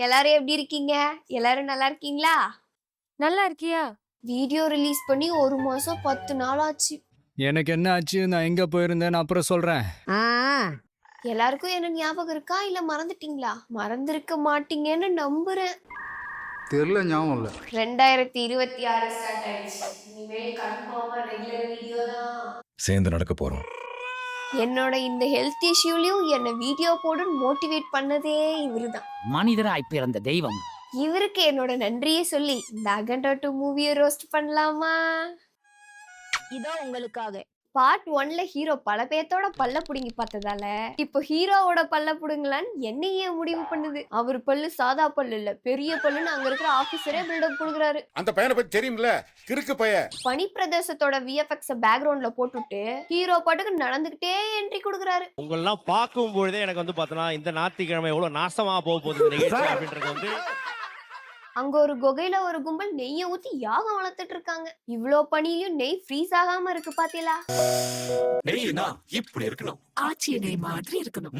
எல்லாரும் எப்படி இருக்கீங்க? எல்லாரும் நல்லா இருக்கீங்களா? நல்லா இருக்கியா? வீடியோ ரிலீஸ் பண்ணி 1 மாசம் 10 நாள் ஆச்சு. எனக்கு என்ன ஆச்சு, நான் எங்க போயிருந்தேன்னு அப்புறம் சொல்றேன். எல்லாருக்கும் என்ன ஞாபகம் இருக்கா இல்ல மறந்துட்டீங்களா? மறந்திருக்க மாட்டீங்கன்னு நம்புறேன். தெரியல, ஞாபகம் இல்ல. 2026 ஸ்டார்ட் ஆயிடுச்சு. இனிமேல் கன்ஃபார்மா ரெகுலர் வீடியோ தான். சேர்ந்து நடக்க போறோம். என்னோட இந்த ஹெல்த் இஷ்யூலயும் என்ன வீடியோ போடுன்னு மோட்டிவேட் பண்ணதே இவருதான். மனிதராய் பிறந்த தெய்வம். இவருக்கு என்னோட நன்றியை சொல்லி இந்த அகண்டா 2 மூவியை ரோஸ்ட் பண்ணலாமா? இதோ உங்களுக்காக. பார்ட் 1ல ஹீரோ பல பேர்த்தோட பல்ல புடுங்கி பார்த்ததால இப்போ ஹீரோவோட பல்ல புடுங்கலான்னு என்னையே முடிவு பண்ணுது. அவர் பல்லு சாதா பல்லு இல்ல, பெரிய பல்லுன்னு அங்க இருக்கிற ஆபீசரே பில்டப் கொடுக்குறாரு. அந்த பையனை பத்தி தெரியும்ல, கிறுக்கு பையன். பனி பிரதேசத்தோட விஎஃப்எக்ஸ் பேக்ரவுண்ட்ல போட்டுட்டு ஹீரோ பாட்டுக்கு நடந்துகிட்டே என்ட்ரி கொடுக்குறாரு. உங்களெல்லாம் பார்க்கும் பொழுதே எனக்கு வந்து பார்த்தோன்னா இந்த ஞாயிற்றுக்கிழமை எவ்வளவு நாசமா போக போகுது நிகழ்ச்சி அப்படின்றது வந்து. அங்க ஒரு குகையில ஒரு கும்பல் நெய்யை ஊத்தி யாகம் வளர்த்துட்டு இருக்காங்க. இவ்ளோ பனியிலும் நெய் ஃப்ரீஸ் ஆகாம இருக்கு பாத்தீங்களா? நெய்னா இப்படி இருக்கணும், ஆச்சி நெய் மாதிரி இருக்கணும்.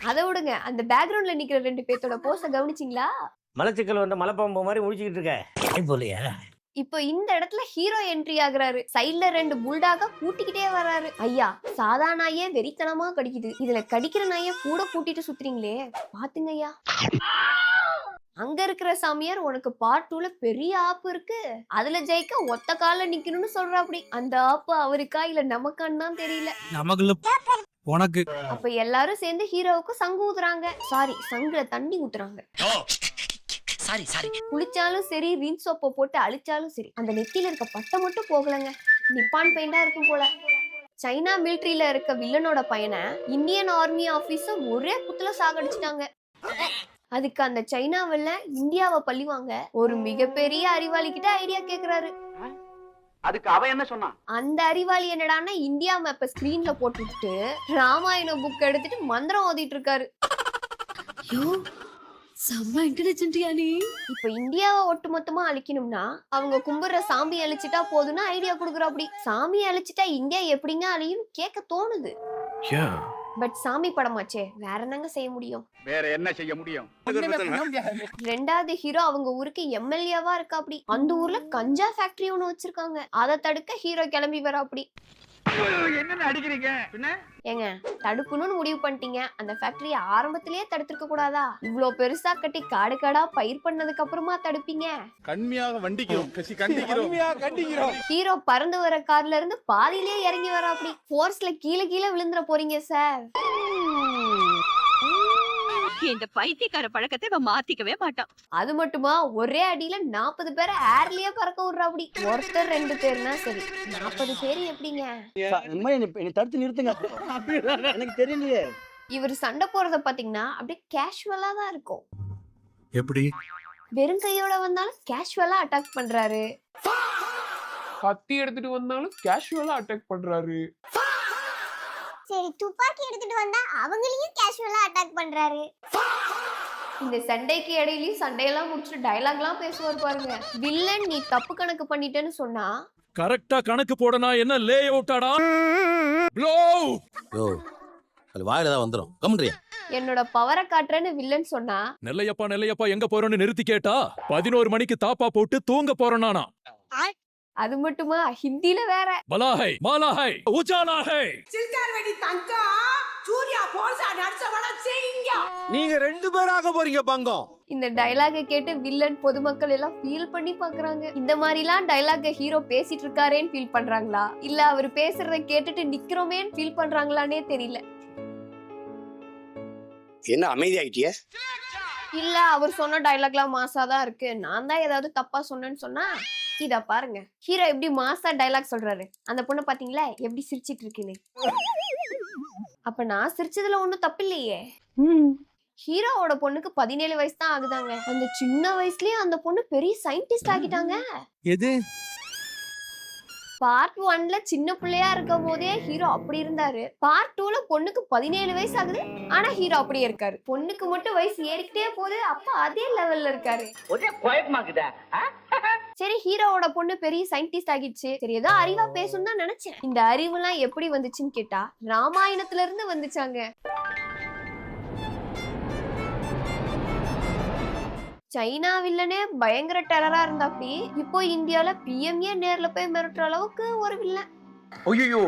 அதை விடுங்க, அந்த பேக்ரவுண்ட்ல நிக்கிற 2 பேர்த்தோட போஸ கவனிச்சிங்களா? மலச்சிக்கல் வந்த மலைப்பாம்பு மாதிரி முடிச்சுக்கிட்டு இருக்க போலையா? இப்போ இந்த இடத்துல ஹீரோ என்ட்ரி ஆகுறாரு. சைடுல 2 புல்டாக கூட்டிக்கிட்டே வராரு. ஐயா, சாதா நாயே வெறித்தனமா கடிக்குது, இதுல கடிக்கிற நாயை கூட கூட்டிட்டு சுத்துறீங்களே, பாத்துங்க ஐயா. அங்க இருக்கிற சாமியார் உனக்கு பார்ட் 2ல பெரிய ஆப்பு இருக்கு, அதுல ஜெயிக்க ஒத்த கால நிக்கணும்னு சொல்றாப்படி. அந்த ஆப்பு அவருக்கா இல்ல நமக்கான்னு தான் தெரியல. நமக்குள்ள உனக்கு. அப்ப எல்லாரும் சேர்ந்து ஹீரோவுக்கு சங்கு ஊத்துறாங்க. சாரி, சங்குல தண்ணி ஊத்துறாங்க. குளிச்சாலும் சரி, ரின் சோப்பை போட்டு அழிச்சாலும் சரி, அந்த நெத்தியில இருக்க பட்டை மட்டும் போகலங்க. நிப்பான் பெயிண்டா இருக்கும் போல. சைனா மிலிட்டரியில இருக்க வில்லனோட பையனை இந்தியன் ஆர்மி ஆபீசர் ஒரே குத்துல சாகடிச்சிட்டாங்க. அதுக்கு அந்த சைனாவில இந்தியாவை பழிவாங்க ஒரு மிகப்பெரிய அறிவாளி கிட்ட ஐடியா கேக்குறாரு. அதுக்கு அவ என்ன சொன்னா? அந்த அறிவாளி என்னடான்னா இந்தியா மேப்ப ஸ்கிரீன்ல போட்டுட்டு ராமாயண புக் எடுத்துட்டு மந்திரம் ஓதிட்டு இருக்காரு. செம்ம இன்டெலிஜென்ட்டியா நீ. இப்ப இந்தியாவை ஒட்டுமொத்தமா அழிக்கணும்னா அவங்க கும்பிடுற சாமி அழிச்சிட்டா போதும்னு ஐடியா குடுக்குறாப்படி. சாமி அழிச்சிட்டா இந்தியா எப்படிங்க அழியும் கேட்க தோணுது. பட் சாமி படமாச்சே, வேற என்னங்க செய்ய முடியும்? வேற என்ன செய்ய முடியும்? 2வது ஹீரோ அவங்க ஊருக்கு எம்எல்ஏவா இருக்கா. அப்படி அந்த ஊர்ல கஞ்சா ஃபேக்டரி ஒண்ணு வச்சிருக்காங்க. அதை தடுக்க ஹீரோ கிளம்பி வரா. அப்படி என்ன அடிக்கிறீங்க? ஏங்க, தடுக்கணும்னு முடிவு பண்ணிட்டீங்க, அந்த ஃபேக்டரியை ஆரம்பத்திலேயே தடுத்திருக்க கூடாதா? இவ்ளோ பெருசா கட்டி காடு காடா பயிர் பண்ணதுக்கு அப்புறமா தடுப்பீங்க? கண்மையாக வண்டிக்கிறோம், கண்டிக்கிறோம். ஹீரோ பறந்து வர கார்ல இருந்து பாதியிலேயே இறங்கி வரா. அப்படி ஃபோர்ஸ்ல கீழே விழுந்துற போறீங்க சார். இந்த பைத்தியக்கார பழக்கத்தை இவன் மாத்திக்கவே மாட்டான். அது மட்டுமா, ஒரே அடியில 40 பேரை ஏர்லயே பறக்க விடுறா. அப்படி ஒருத்தர் 2 பேர்னா சரி, 40 பேர் எப்படிங்க? தடுத்து நிறுத்துங்க, எனக்கு தெரியலையே. இவர் சண்டை போறத பாத்தீங்கன்னா அப்படியே கேஷுவலா தான் இருக்கும். எப்படி? வெறும் கையோட வந்தாலும் கேஷுவலா அட்டாக் பண்றாரு. கத்தி எடுத்துட்டு வந்தாலும் கேஷுவலா அட்டாக் பண்றாரு. சரி, துப்பாக்கி எடுத்துட்டு வந்தா அவங்களையும் கேஷுவலா அட்டாக் பண்றாரு. இந்த சண்டைக்கு இடையிலயும் சண்டையெல்லாம் முடிச்சுட்டு டயலாக்லாம் பேசுவார் பாருங்க. வில்லன் நீ தப்பு கணக்கு பண்ணிட்டேன்னு சொன்னா கரெக்டா கணக்கு போடனா என்ன லே அவுட்டாடா. ப்ளோ யோ, அது வாயில தான் வந்துரும். கம்ன்றியா? என்னோட பவரை காட்டுறேன்னு வில்லன் சொன்னா, நெல்லையப்பா எங்க போறோன்னு நிறுத்தி கேட்டா 11 மணிக்கு தாப்பா போட்டு தூங்க போறேனானா. அது மட்டுமா, ஹிந்தில வேற. பலாஹை மாலாஹை உஜாலாஹை. நீங்க 2 பேராக போறீங்க பங்கம். இந்த டயலாக கேட்டு வில்லன் பொதுமக்கள் எல்லாம் ஃபீல் பண்ணி பாக்குறாங்க. இந்த மாதிரிலாம் டயலாக ஹீரோ பேசிட்டு இருக்காரேன்னு ஃபீல் பண்றாங்களா, இல்ல அவர் பேசுறத கேட்டுட்டு நிக்கிறோமேன்னு ஃபீல் பண்றாங்களானே தெரியல. என்ன அமைதி ஆயிட்டிய? இல்ல, அவர் சொன்ன டயலாக்லாம் மாசாதான் இருக்கு, நான் தான் ஏதாவது தப்பா சொன்னேன்னு சொன்னா. இத பாருங்க, ஹீரோ எப்படி மாசா டயலாக் சொல்றாரு. அந்த பொண்ணு பாத்தீங்களா எப்படி சிரிச்சிட்டு இருக்குன்னு. அப்ப நான் சிரிச்சதுல ஒண்ணும் தப்பு இல்லையே. ஹீரோவோட பொண்ணுக்கு 17 வயசு தான் ஆகுதாங்க. அந்த சின்ன வயசுலயே அந்த பொண்ணு பெரிய சயின்டிஸ்ட் ஆகிட்டாங்க. எது? பார்ட் 1ல சின்ன பிள்ளையா இருக்கும் போதே ஹீரோ அப்படி இருந்தாரு. பார்ட் 2ல பொண்ணுக்கு 17 வயசு ஆகுது, ஆனா ஹீரோ அப்படியே இருக்காரு. பொண்ணுக்கு மட்டும் வயசு ஏறிக்கிட்டே போகுது, அப்ப அதே லெவல்ல இருக்காரு. சரி, ஹீரோவோட பொண்ணு பெரிய சயின்டிஸ்ட் ஆகிடுச்சு, சரி ஏதோ அறிவா பேசணும் தான் நினைச்சேன். இந்த அறிவுலாம் எப்படி வந்துச்சுன்னு கேட்டா ராமாயணத்துல இருந்து வந்துச்சாங்க. சைனா வில்லனே பயங்கர டெரரா இருந்தாப்படி இப்போ இந்தியால பிஎம்ஏ நேர்ல போய் மிரட்டுற அளவுக்கு ஒரு வில்லன். ஐயோ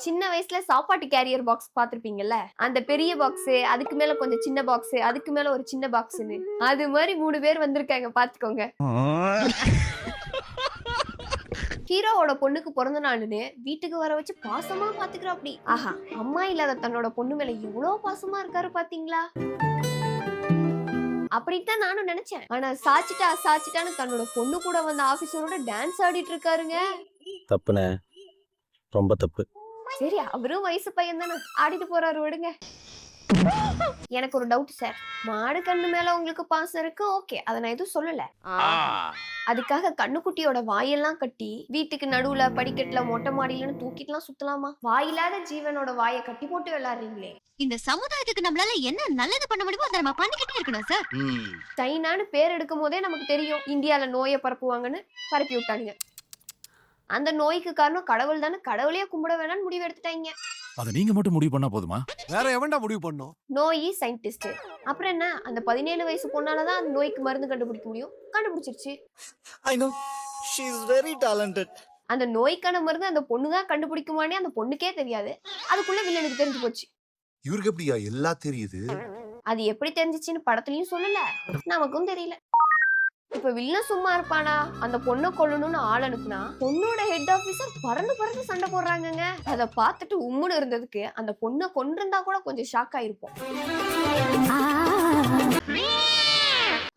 சின்ன வயசுல சாப்பாட்டு கேரியர் பாக்ஸ் பாத்திருப்பீங்கல்ல, அந்த பெரிய பாக்ஸ், அதுக்கு மேல கொஞ்சம் சின்ன பாக்ஸ், அதுக்கு மேல ஒரு சின்ன பாக்ஸ்னு, அது மாதிரி 3 பேர் வந்திருக்காங்க பாத்துக்கோங்க. ஹீரோவோட பொண்ணுக்கு பிறந்த நாளுன்னு வீட்டுக்கு வர வச்சு பாசமா பாத்துக்கிறாப்படி. ஆஹா, அம்மா இல்லாத தன்னோட பொண்ணு மேல எவ்வளவு பாசமா இருக்காரு பாத்தீங்களா? அப்படித்தான் நானும் நினைச்சேன். ஆனா சாச்சிட்டான்னு தன்னோட பொண்ணு கூட வந்த ஆபீசரோட டான்ஸ் ஆடிட்டு இருக்காருங்க. தப்புனே, ரொம்ப தப்பு. சரி, அவரும் வயசு பையன் தானே, ஆடிட்டு போறாரு, விடுங்க. எனக்கு ஒரு டவுட் சார். மாடு கண்ணு மேல உங்களுக்கு பாசம் இருக்கு, ஓகே, அதை நான் எதுவும் சொல்லல. அதுக்காக கண்ணுக்குட்டியோட வாயெல்லாம் கட்டி வீட்டுக்கு நடுவுல படிக்கட்டுல மொட்டை மாடியிலன்னு தூக்கிட்டுலாம் சுத்தலாமா? வாயில்லாத ஜீவனோட வாயை கட்டி போட்டு விளையாடுறீங்களே. இந்த சமுதாயத்துக்கு நம்மளால என்ன நல்லது பண்ண முடியுமோ அதை நம்ம பண்ணிக்கிட்டே இருக்கணும் சார். சைனான்னு பேர் எடுக்கும் போதே நமக்கு தெரியும் இந்தியால நோயை பரப்புவாங்கன்னு பரப்பி விட்டானுங்க. அந்த நோய்க்கு காரணம் கடவுள் தானே, கடவுளையே கும்பிட வேணாம்னு முடிவு எடுத்துட்டாங்க. அத நீங்க மட்டும் முடிவு பண்ணா போதுமா? வேற எவன்டா முடிவு பண்ணும்? நோய் சயின்டிஸ்ட். அப்புறம் என்ன, அந்த 17 வயசு பொண்ணாலதான் அந்த நோய்க்கு மருந்து கண்டுபிடிக்க முடியும், கண்டுபிடிச்சிருச்சு. I know she is very talented. அந்த நோய்க்கான மருந்து அந்த பொண்ணுதான் கண்டுபிடிக்குமானே அந்த பொண்ணுக்கே தெரியாது. அதுக்குள்ள வில்லனுக்கு தெரிஞ்சு போச்சு. இவருக்கு எப்படியா எல்லாம் தெரியுது? அது எப்படி தெரிஞ்சிச்சுன்னு படத்துலயும் சொல்லல, நமக்கும் தெரியல. இப்ப வில்லன் சும்மா இருப்பானா? அந்த பொண்ணை கொல்லணும்னு ஆள் அனுப்புனா பொண்ணோட ஹெட் ஆபீசர் பறந்து சண்டை போடுறாங்கங்க. அதை பார்த்துட்டு உம்முன்னு இருந்ததுக்கு அந்த பொண்ணை கொண்டிருந்தா கூட கொஞ்சம் ஷாக் ஆயிருப்போம்.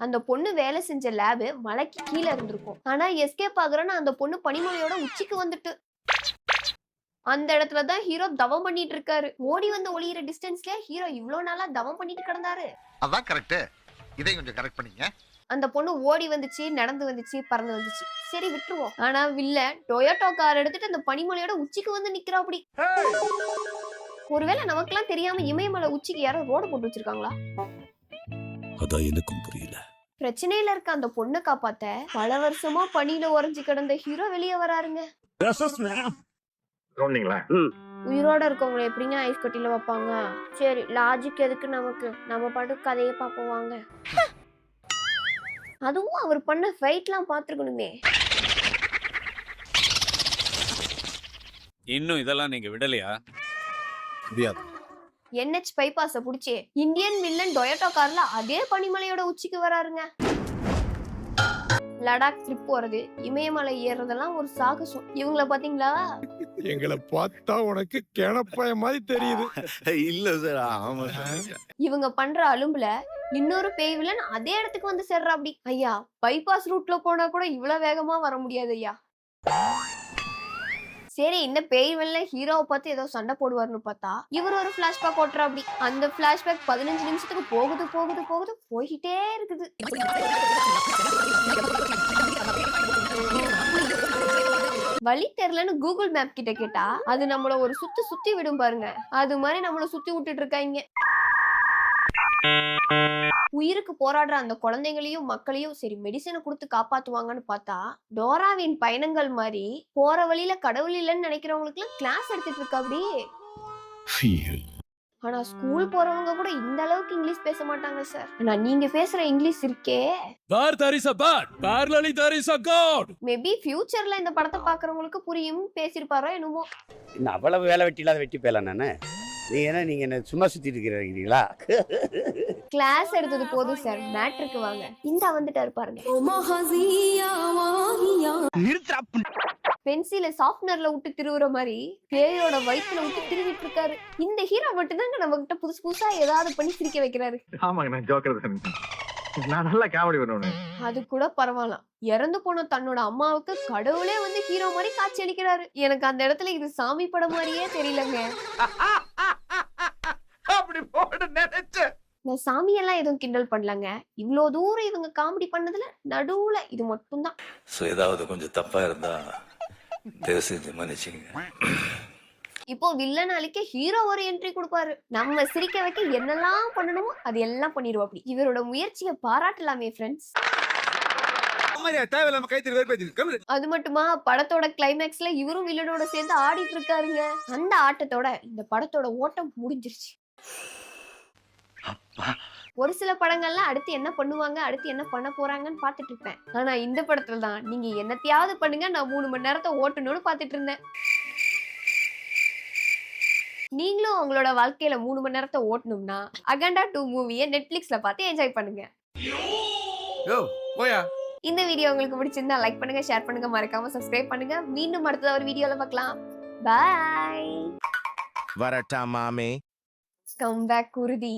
அந்த பொண்ணு வேலை செஞ்ச லேபு மலைக்கு கீழே இருந்திருக்கும். ஆனா எஸ்கேப் ஆகுறன்னு அந்த பொண்ணு பனிமலையோட உச்சிக்கு வந்துட்டு அந்த இடத்துலதான் ஹீரோ தவம் பண்ணிட்டு இருக்காரு. ஓடி வந்து ஒளியிற டிஸ்டன்ஸ்ல ஹீரோ இவ்வளவு நாளா தவம் பண்ணிட்டு கிடந்தாரு. அதான் கரெக்ட். இதை கொஞ்சம் கரெக்ட் பண்ணீங்க. அந்த பொண்ணு ஓடி வந்துச்சு, நடந்து வந்துச்சு, பறந்து வந்துச்சு, சரி விட்டுருவோம். ஆனா வில்லன் டொயோட்டோ கார் எடுத்துட்டு அந்த பனிமலையோட உச்சிக்கு வந்து நிக்கிறா. அப்படி ஒருவேளை நமக்கெல்லாம் தெரியாம இமயமலை உச்சிக்கு யாரோ ரோடு போட்டு வச்சிருக்காங்களா? அதான் எனக்கும் புரியல. பிரச்சனையில இருக்க அந்த பொண்ணை காப்பாத்த பல வருஷமா பனியில உறைஞ்சு கிடந்த ஹீரோ வெளியே வராருங்க. உயிரோட இருக்கவங்களை எப்படிங்க ஐஸ் கட்டில வைப்பாங்க? சரி, லாஜிக் எதுக்கு நமக்கு, நம்ம பாட்டு கதையை பார்ப்போம் வாங்க. அதுவும் அவர் பண்ண ஃபைட்லாம் பார்த்துருக்கணுமே. இன்னும் இதெல்லாம் நீங்க விடலையா? முடியாது. NH பைபாஸ புடிச்சு இந்தியன் வில்லன் டொயோட்டோ கார்ல அதே பனிமலையோட உச்சிக்கு வராருங்க. லடாக் ட்ரிப் போறது, இமயமலை ஏறதெல்லாம் ஒரு சாகசம். இவங்கள பாத்தீங்களா? எங்களை பார்த்தா உனக்கு கிணப்பாய மாதிரி தெரியுது. இல்ல சார், ஆமா சார். இவங்க பண்ற அலும்புல இன்னொரு பேய் வில்லன் அதே இடத்துக்கு வந்து சேர்றா. அப்படி ஐயா, பைபாஸ் ரூட்ல போனா கூட இவ்வளவு வேகமா வர முடியாது ஐயா. சரி, இந்த பேய் வில்லன் ஹீரோவை பார்த்து ஏதோ சண்டை போடுவார்னு பார்த்தா இவர் ஒரு பிளாஷ்பேக் ஓட்டுறா. அப்படி அந்த பிளாஷ்பேக் 15 நிமிஷத்துக்கு போகுது போய்கிட்டே இருக்குது. வழி தெரியலன்னு கூகுள் மேப் கிட்ட கேட்டா அது நம்மள ஒரு சுத்தி விடும் பாருங்க. அது மாதிரி நம்மள சுத்தி விட்டுட்டு இருக்காங்க. உயிருக்கு போராடுற அந்த குழந்தைங்களையும் மக்களையும் சரி மெடிசனை கொடுத்து காப்பாத்துவாங்கன்னு பார்த்தா டோராவின் பயணங்கள் மாதிரி போற வழியில கடவுள் இல்லைன்னு நினைக்கிறவங்களுக்கு எல்லாம் கிளாஸ் எடுத்துட்டு இருக்கா. அப்படி ஆனா ஸ்கூல் போறவங்க கூட இந்த அளவுக்கு இங்கிலீஷ் பேச மாட்டாங்க சார். ஆனா நீங்க பேசுற இங்கிலீஷ் இருக்கே, மேபி ஃபியூச்சர்ல இந்த படத்தை பாக்குறவங்களுக்கு புரியும், பேசிருப்பாரோ என்னமோ. இன்னும் அவ்வளவு வேலை வெட்டி இல்லாத வெட்டி போயலாம் நானு. நீங்க என்ன சும்மா சுத்திட்டு இருக்கிறீங்களா? கிளாஸ் எடுத்தது போதும் சார், மேட்ருக்கு வாங்க. இந்த வந்துட்டாரு பாருங்க. பென்சில சாஃப்ட்னர்ல விட்டு திருவுற மாதிரி பேயோட வயிற்றுல விட்டு திருவிட்டு இருக்காரு. இந்த ஹீரோ மட்டும் தாங்க நம்ம கிட்ட புதுசா ஏதாவது பண்ணி சிரிக்க வைக்கிறாரு. ஆமாங்க, நான் ஜோக்கர். நான் நல்லா காமெடி பண்ணுவேன். அது கூட பரவாயில்ல. இறந்து போன தன்னோட அம்மாவுக்கு கடவுளே வந்து ஹீரோ மாதிரி காட்சி அளிக்கிறாரு. எனக்கு அந்த இடத்துல இது சாமி படம் மாதிரியே தெரியலங்க. அப்படி போட நினைச்சேன். நான் சாமியெல்லாம் எதுவும் கிண்டல் பண்ணலங்க. இவ்வளோ தூரம் இவங்க காமெடி பண்ணதுல நடுவுல இது மட்டும்தான். ஏதாவது கொஞ்சம் தப்பா இருந்தா தயவு செஞ்சு மன்னிச்சுங்க. இப்போ வில்லன் அழிக்க ஹீரோ ஒரு என்ட்ரி கொடுப்பாரு. நம்ம சிரிக்க வைக்க என்னெல்லாம் பண்ணணுமோ அது எல்லாம் பண்ணிடுவோம். அப்படி இவரோட முயற்சியை பாராட்டலாமே ஃப்ரெண்ட்ஸ். அது மட்டுமா, படத்தோட கிளைமேக்ஸ்ல இவரும் வில்லனோட சேர்ந்து ஆடிட்டு இருக்காருங்க. அந்த ஆட்டத்தோட இந்த படத்தோட ஓட்டம் முடிஞ்சிருச்சு. ஒரு சில படங்கள்லாம் அடுத்து என்ன பண்ணுவாங்க, அடுத்து என்ன பண்ண போறாங்கன்னு பாத்துட்டு இருப்பேன். ஆனா இந்த படத்துல தான் நீங்க என்னத்தையாவது பண்ணுங்க, நான் 3 மணி நேரத்தை ஓட்டணும்னு பாத்துட்டு இருந்தேன். நீங்களும் உங்களோட வாழ்க்கையில 3 மணி நேரத்தை ஓட்டணும்னா அகண்டா 2 மூவியை நெட்ஃபிளிக்ஸ்ல பார்த்து என்ஜாய் பண்ணுங்க. போயா. இந்த வீடியோ உங்களுக்கு பிடிச்சிருந்தா லைக் பண்ணுங்க, ஷேர் பண்ணுங்க, மறக்காம சப்ஸ்கிரைப் பண்ணுங்க. மீண்டும் அடுத்த ஒரு வீடியோல பார்க்கலாம். பை. வரட்டா மாமே. கம் பேக் குருதி.